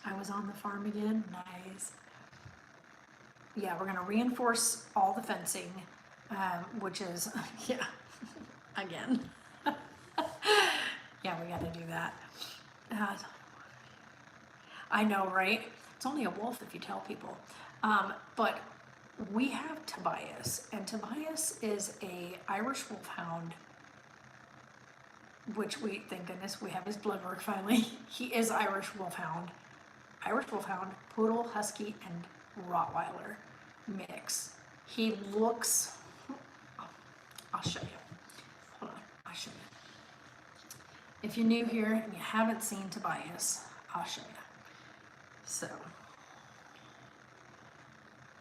I was on the farm again, nice. yeah, we're gonna reinforce all the fencing, which is, yeah, again. Yeah, we gotta do that. Uh, I know, right? It's only a wolf if you tell people. But we have Tobias, and Tobias is a Irish Wolfhound, which we, thank goodness, we have his blood work finally. He is Irish Wolfhound, Poodle, Husky, and Rottweiler mix. He looks, I'll show you. Hold on, I'll show you. If you're new here and you haven't seen Tobias, I'll show you. So,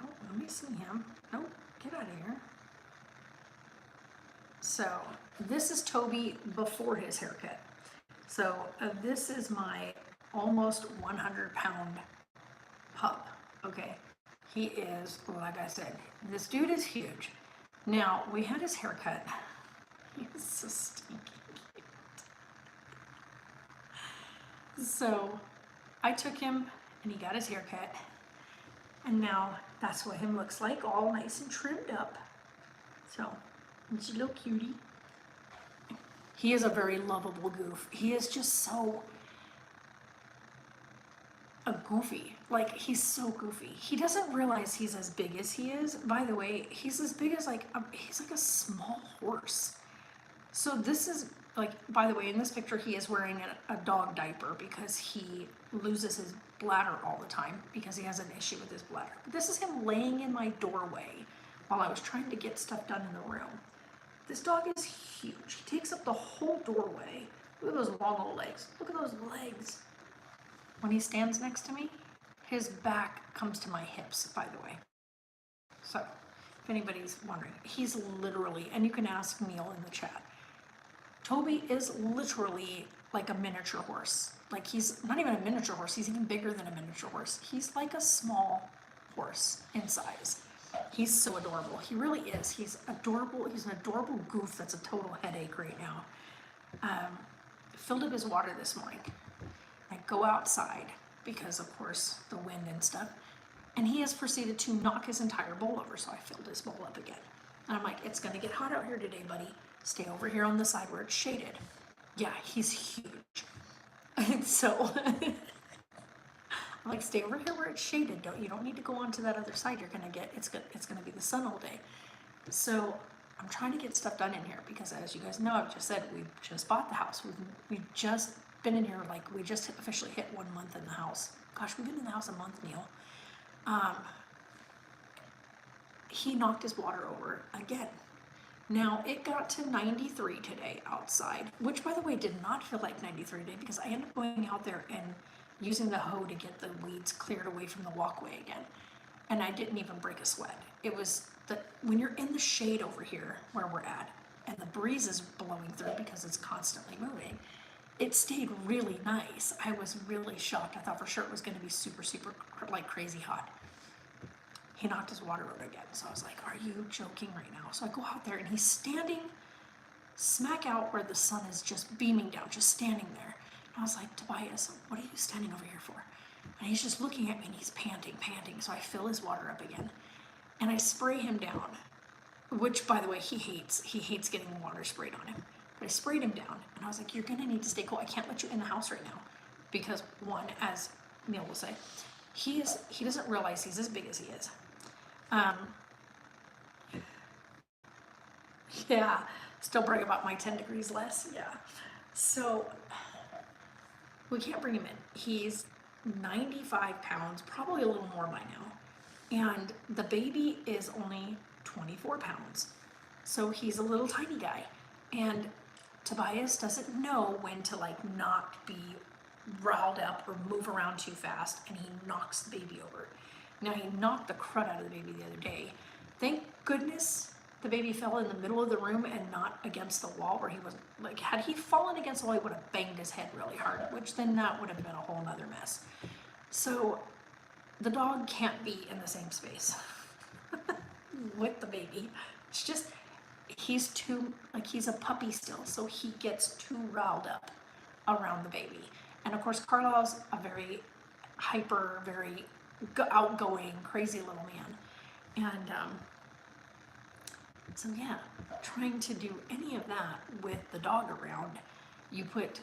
oh, let me see him. Oh, get out of here. So, this is Toby before his haircut. So, this is my almost 100-pound pup, okay? He is, like I said, this dude is huge. Now, we had his haircut. He was so stinky cute. So, I took him and he got his haircut. And now that's what him looks like, all nice and trimmed up. So, he's a little cutie. He is a very lovable goof. He is just so goofy. Like, he's so goofy. He doesn't realize he's as big as he is. By the way, he's as big as he's like a small horse. So this is like, by the way, in this picture, he is wearing a dog diaper because he loses his bladder all the time because he has an issue with his bladder. But this is him laying in my doorway while I was trying to get stuff done in the room. This dog is huge. He takes up the whole doorway. Look at those long old legs. Look at those legs. When he stands next to me, his back comes to my hips, by the way. So, if anybody's wondering, he's literally, and you can ask Neil in the chat, Toby is literally like a miniature horse. Like, he's not even a miniature horse, he's even bigger than a miniature horse. He's like a small horse in size. He's so adorable. He really is. He's adorable. He's an adorable goof that's a total headache right now. Filled up his water this morning. I go outside because, of course, the wind and stuff. And he has proceeded to knock his entire bowl over, so I filled his bowl up again. And I'm like, it's gonna get hot out here today, buddy. Stay over here on the side where it's shaded. Yeah, he's huge. And so, I'm like, stay over here where it's shaded. You don't need to go on to that other side. You're gonna get, it's gonna be the sun all day. So, I'm trying to get stuff done in here because, as you guys know, I've just said, we just bought the house. We've just been in here, like, we just officially hit 1 month in the house. Gosh, we've been in the house a month, Neil. He knocked his water over again. Now, it got to 93 today outside, which, by the way, did not feel like 93 today because I ended up going out there and using the hoe to get the weeds cleared away from the walkway again. And I didn't even break a sweat. It was when you're in the shade over here where we're at, and the breeze is blowing through because it's constantly moving, it stayed really nice. I was really shocked. I thought for sure it was going to be super, super, like, crazy hot. He knocked his water over again. So I was like, are you joking right now? So I go out there and he's standing smack out where the sun is just beaming down, just standing there. And I was like, Tobias, what are you standing over here for? And he's just looking at me and he's panting. So I fill his water up again and I spray him down, which, by the way, he hates. He hates getting water sprayed on him. But I sprayed him down and I was like, you're gonna need to stay cool. I can't let you in the house right now because, one, as Neil will say, he doesn't realize he's as big as he is. Yeah, still brag about my 10 degrees less. Yeah. So we can't bring him in. He's 95 pounds, probably a little more by now. And the baby is only 24 pounds. So he's a little tiny guy. And Tobias doesn't know when to, like, not be riled up or move around too fast, and he knocks the baby over. Now, he knocked the crud out of the baby the other day. Thank goodness the baby fell in the middle of the room and not against the wall where he was, like, had he fallen against the wall, he would have banged his head really hard, which then that would have been a whole nother mess. So the dog can't be in the same space with the baby. It's just, he's too, like, he's a puppy still, so he gets too riled up around the baby. And of course, Carlisle's a very hyper, very outgoing, crazy little man. And so yeah, trying to do any of that with the dog around, you put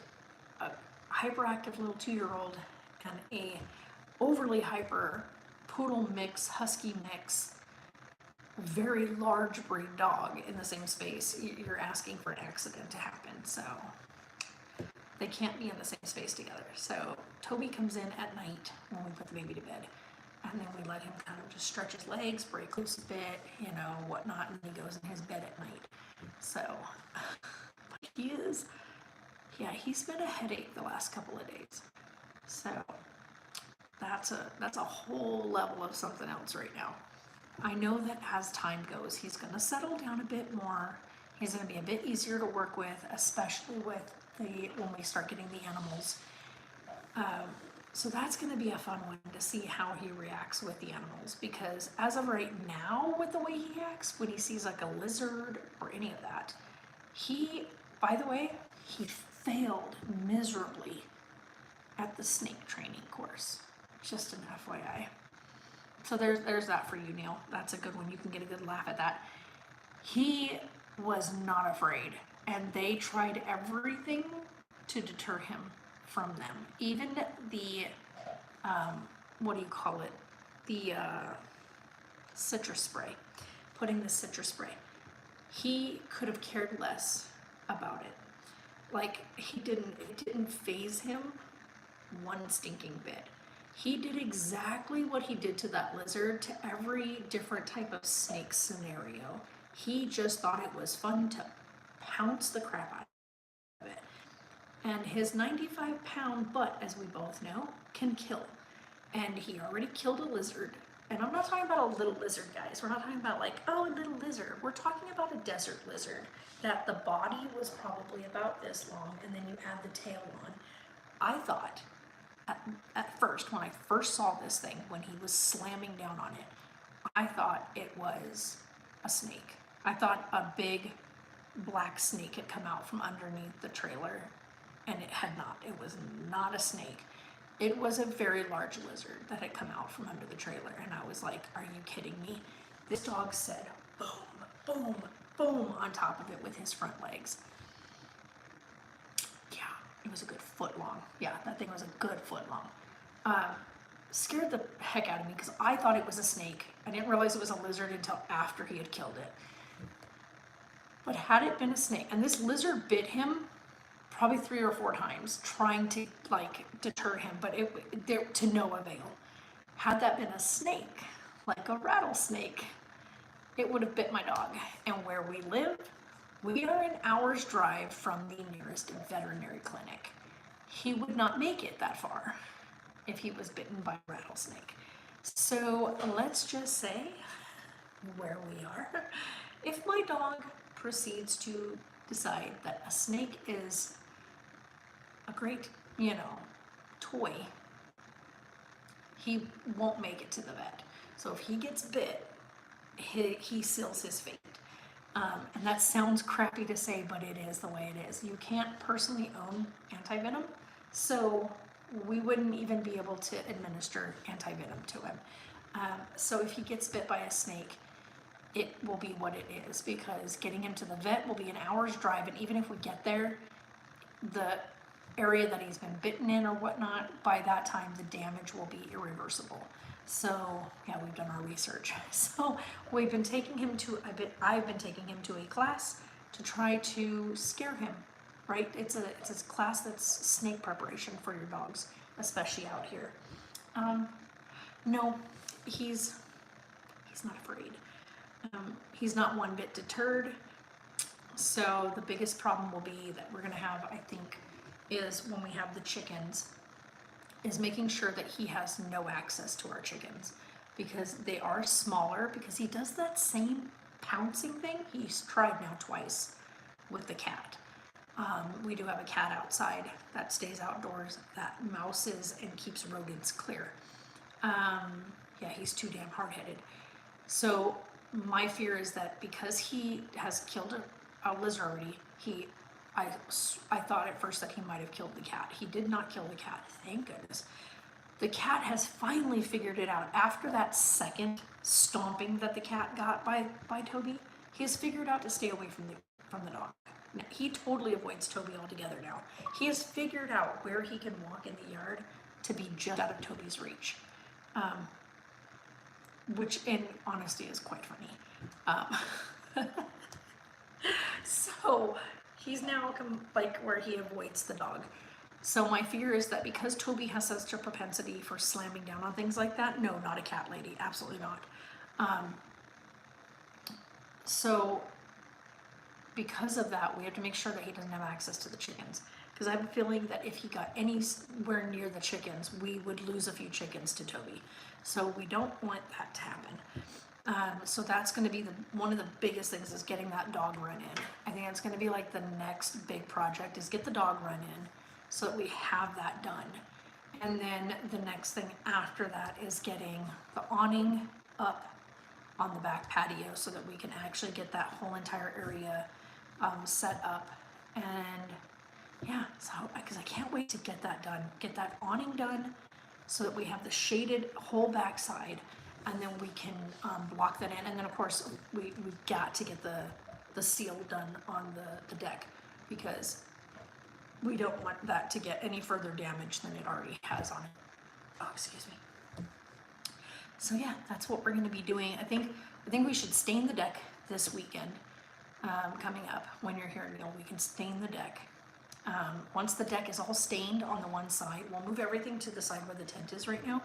a hyperactive little 2-year-old and a overly hyper poodle mix, husky mix, very large breed dog in the same space. You're asking for an accident to happen. So they can't be in the same space together. So Toby comes in at night when we put the baby to bed. And then we let him kind of just stretch his legs, break loose a bit, you know, whatnot, and he goes in his bed at night. So, but he's been a headache the last couple of days. So that's a whole level of something else right now. I know that as time goes, he's going to settle down a bit more. He's going to be a bit easier to work with, especially with when we start getting the animals. So that's going to be a fun one to see how he reacts with the animals, because as of right now, with the way he acts, when he sees like a lizard or any of that, by the way, he failed miserably at the snake training course. Just an FYI. So there's that for you, Neil. That's a good one. You can get a good laugh at that. He was not afraid, and they tried everything to deter him from them. Even the, what do you call it? The citrus spray. Putting the citrus spray. He could have cared less about it. Like, it didn't faze him one stinking bit. He did exactly what he did to that lizard to every different type of snake scenario. He just thought it was fun to pounce the crap out of it. And his 95-pound butt, as we both know, can kill. And he already killed a lizard. And I'm not talking about a little lizard, guys. We're not talking about like, oh, a little lizard. We're talking about a desert lizard that the body was probably about this long, and then you add the tail on. I thought, at first, when I first saw this thing, when he was slamming down on it, I thought it was a snake. I thought a big black snake had come out from underneath the trailer, and it had not. It was not a snake. It was a very large lizard that had come out from under the trailer, and I was like, are you kidding me? This dog said boom, boom, boom on top of it with his front legs. Yeah, it was a good foot long. Yeah, that thing was a good foot long. Scared the heck out of me because I thought it was a snake. I didn't realize it was a lizard until after he had killed it. But had it been a snake, and this lizard bit him probably 3 or 4 times trying to like deter him, but to no avail. Had that been a snake, like a rattlesnake, it would have bit my dog. And where we live, we are an hour's drive from the nearest veterinary clinic. He would not make it that far if he was bitten by a rattlesnake. So let's just say where we are. If my dog proceeds to decide that a snake is a great, toy, he won't make it to the vet. So if he gets bit, he seals his fate. And that sounds crappy to say, but it is the way it is. You can't personally own antivenom, so we wouldn't even be able to administer antivenom to him. So if he gets bit by a snake, it will be what it is, because getting him to the vet will be an hour's drive, and even if we get there, the area that he's been bitten in or whatnot, by that time the damage will be irreversible. So yeah, we've done our research. So we've been taking him to I've been taking him to a class to try to scare him, right? It's a class that's snake preparation for your dogs, especially out here. No, he's not afraid. He's not one bit deterred. So the biggest problem will be that we're gonna have, I think, is when we have the chickens, is making sure that he has no access to our chickens, because they are smaller, because he does that same pouncing thing. He's tried now twice with the cat. We do have a cat outside that stays outdoors, that mouses and keeps rodents clear. Yeah, he's too damn hard-headed. So my fear is that because he has killed a lizard already, I thought at first that he might have killed the cat. He did not kill the cat, thank goodness. the cat has finally figured it out. After that second stomping that the cat got by Toby, he has figured out to stay away from the dog. He totally avoids Toby altogether now. He has figured out where he can walk in the yard to be just out of Toby's reach, which in honesty is quite funny. So he's now like where he avoids the dog. So my fear is that because Toby has such a propensity for slamming down on things like that, no, not a cat lady, absolutely not. So because of that, we have to make sure that he doesn't have access to the chickens. Because I'm feeling that if he got anywhere near the chickens, we would lose a few chickens to Toby. So we don't want that to happen. So that's going to be one of the biggest things is getting that dog run in. I think that's going to be like the next big project is get the dog run in so that we have that done. And then the next thing after that is getting the awning up on the back patio so that we can actually get that whole entire area set up. And yeah, so because I can't wait to get that done, get that awning done so that we have the shaded whole backside, and then we can block that in. And then of course we've got to get the seal done on the deck because we don't want that to get any further damage than it already has on it. Oh, excuse me. So yeah, that's what we're going to be doing. I think we should stain the deck this weekend. Coming up, when you're here, Neil, we can stain the deck. Once the deck is all stained on the one side, we'll move everything to the side where the tent is right now.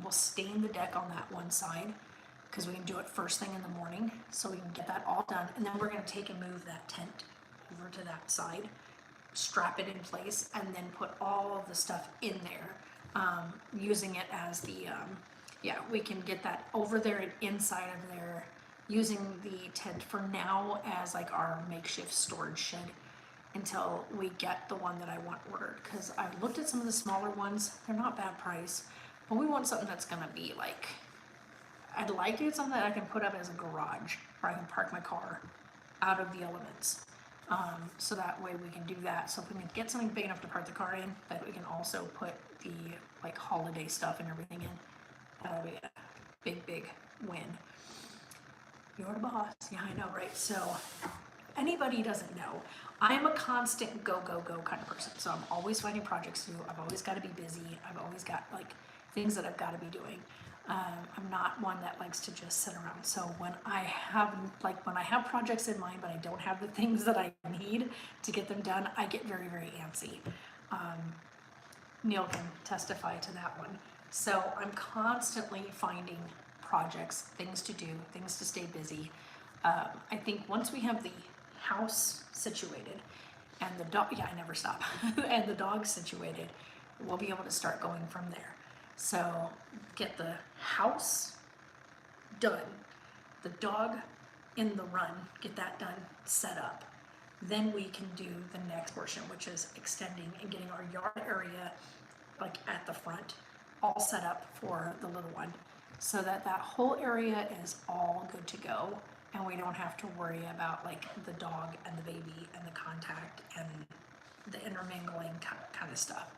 We'll stain the deck on that one side because we can do it first thing in the morning, so we can get that all done. And then we're going to take and move that tent over to that side, strap it in place, and then put all of the stuff in there, using it as the, yeah, we can get that over there and inside of there, using the tent for now as like our makeshift storage shed until we get the one that I want ordered. Because I looked at some of the smaller ones, they're not bad price, but we want something that's gonna be like, I'd like to get something that I can put up as a garage, where I can park my car out of the elements. So that way we can do that. So if we can get something big enough to park the car in, that we can also put the like holiday stuff and everything in, that'll be a big win. You're the boss. Yeah, I know, right? So anybody doesn't know, I'm a constant go kind of person. So I'm always finding projects to do. I've always got to be busy. I've always got like things that I've got to be doing. I'm not one that likes to just sit around. So when I have projects in mind, but I don't have the things that I need to get them done, I get very antsy. Neil can testify to that one. So I'm constantly finding projects, things to do, things to stay busy. I think once we have the house situated and the dog, yeah, I never stop, and the dog situated, we'll be able to start going from there. So get the house done, the dog in the run, get that done, set up. Then we can do the next portion, which is extending and getting our yard area like at the front all set up for the little one, so that whole area is all good to go, and we don't have to worry about like the dog and the baby and the contact and the intermingling kind of stuff.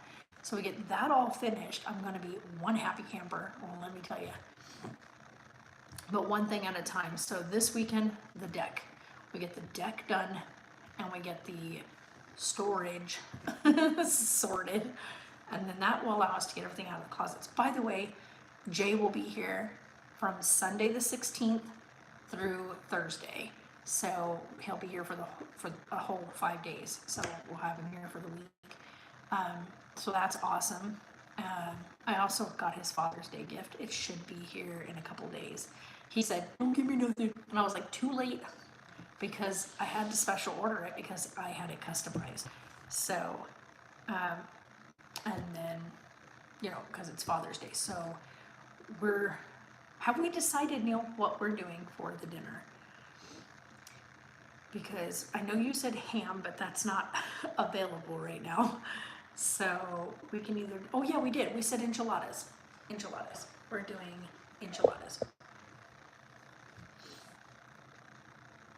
So we get that all finished, I'm going to be one happy camper, well, let me tell you. But one thing at a time. So this weekend, the deck. We get the deck done, and we get the storage sorted, and then that will allow us to get everything out of the closets. By the way, Jay will be here from Sunday the 16th through Thursday. So he'll be here for a whole 5 days. So we'll have him here for the week. So that's awesome. I also got his Father's Day gift. It should be here in a couple days. He said, "Don't give me nothing." And I was like, too late, because I had to special order it because I had it customized. So, and then, you know, because it's Father's Day. So have we decided, Neil, what we're doing for the dinner? Because I know you said ham, but that's not available right now. So we can either, oh yeah, we did. We said enchiladas. Enchiladas. We're doing enchiladas.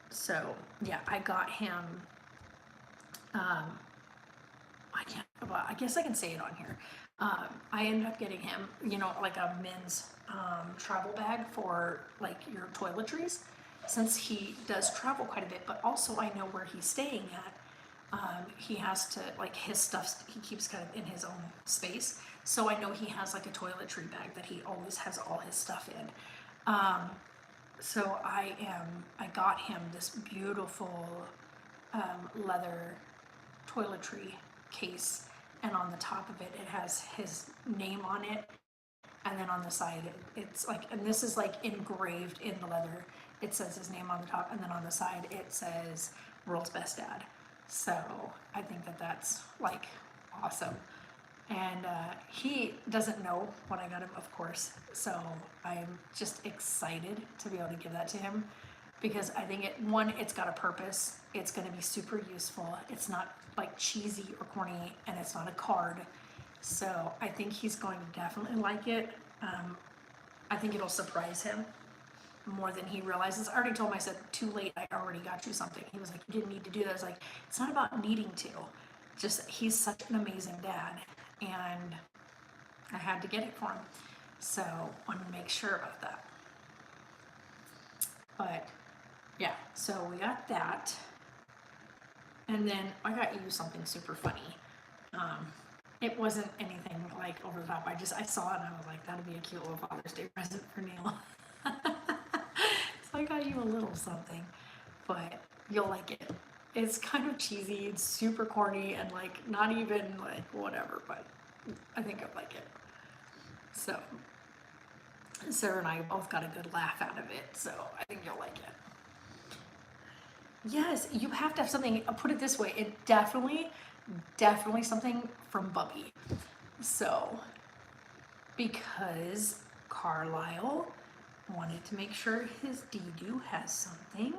So yeah, I got him, I guess I can say it on here. I ended up getting him, you know, like a men's travel bag for like your toiletries, since he does travel quite a bit, but also I know where he's staying at. He has to, like, his stuff, he keeps kind of in his own space. So I know he has like a toiletry bag that he always has all his stuff in. So I got him this beautiful leather toiletry case, and on the top of it, it has his name on it, and then on the side, it's like, and this is like engraved in the leather. It says his name on the top, and then on the side, it says World's Best Dad. So I think that that's like awesome. And he doesn't know what I got him, of course. So I'm just excited to be able to give that to him, because I think it's got a purpose. It's going to be super useful. It's not like cheesy or corny, and it's not a card. So I think he's going to definitely like it. I think it'll surprise him more than he realizes. I already told him, I said, too late, I already got you something. He was like, you didn't need to do that. I was like, it's not about needing to. Just, he's such an amazing dad, and I had to get it for him. So I wanted to make sure about that. But yeah, so we got that. And then I got you something super funny. It wasn't anything like over the top. I saw it and I was like, that'd be a cute little Father's Day present for Neil. So I got you a little something, but you'll like it. It's kind of cheesy, it's super corny, and like not even like whatever, but I think I'd like it. So Sarah and I both got a good laugh out of it, so I think you'll like it. Yes, you have to have something, put it this way, it definitely something from Bubby. So, because Carlisle wanted to make sure his Dee-Doo has something.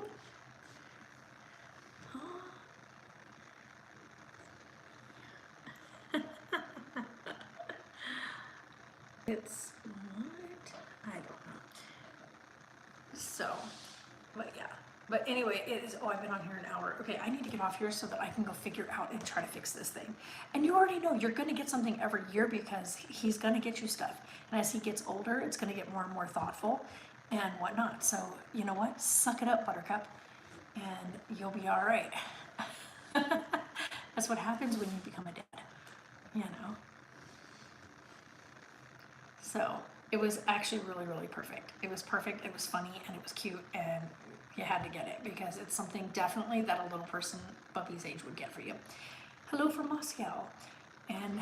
It's what? I don't know. So, but yeah. But anyway, it is, oh, I've been on here an hour. Okay, I need to get off here so that I can go figure out and try to fix this thing. And you already know you're gonna get something every year, because he's gonna get you stuff. And as he gets older, it's gonna get more and more thoughtful and whatnot. So, you know what? Suck it up, Buttercup, and you'll be all right. That's what happens when you become a dad, you know? So it was actually really, really perfect. It was perfect, it was funny, and it was cute, and you had to get it because it's something definitely that a little person Bubby's age would get for you. Hello from Moscow, and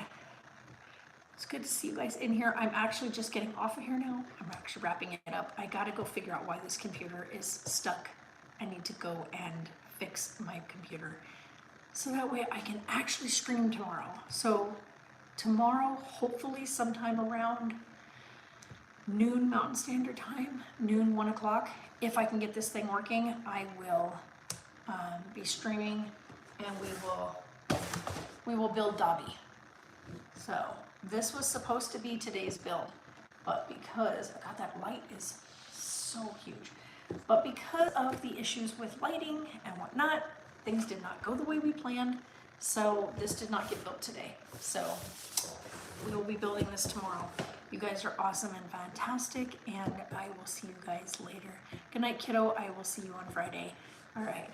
it's good to see you guys in here. I'm actually just getting off of here now. I'm actually wrapping it up. I gotta go figure out why this computer is stuck. I need to go and fix my computer so that way I can actually stream tomorrow. So tomorrow, hopefully sometime around noon Mountain Standard Time, noon, 1 o'clock. If I can get this thing working, I will be streaming, and we will build Dobby. So this was supposed to be today's build, but because, God, that light is so huge. But because of the issues with lighting and whatnot, things did not go the way we planned. So this did not get built today. So we will be building this tomorrow. You guys are awesome and fantastic, and I will see you guys later. Good night, kiddo. I will see you on Friday. All right.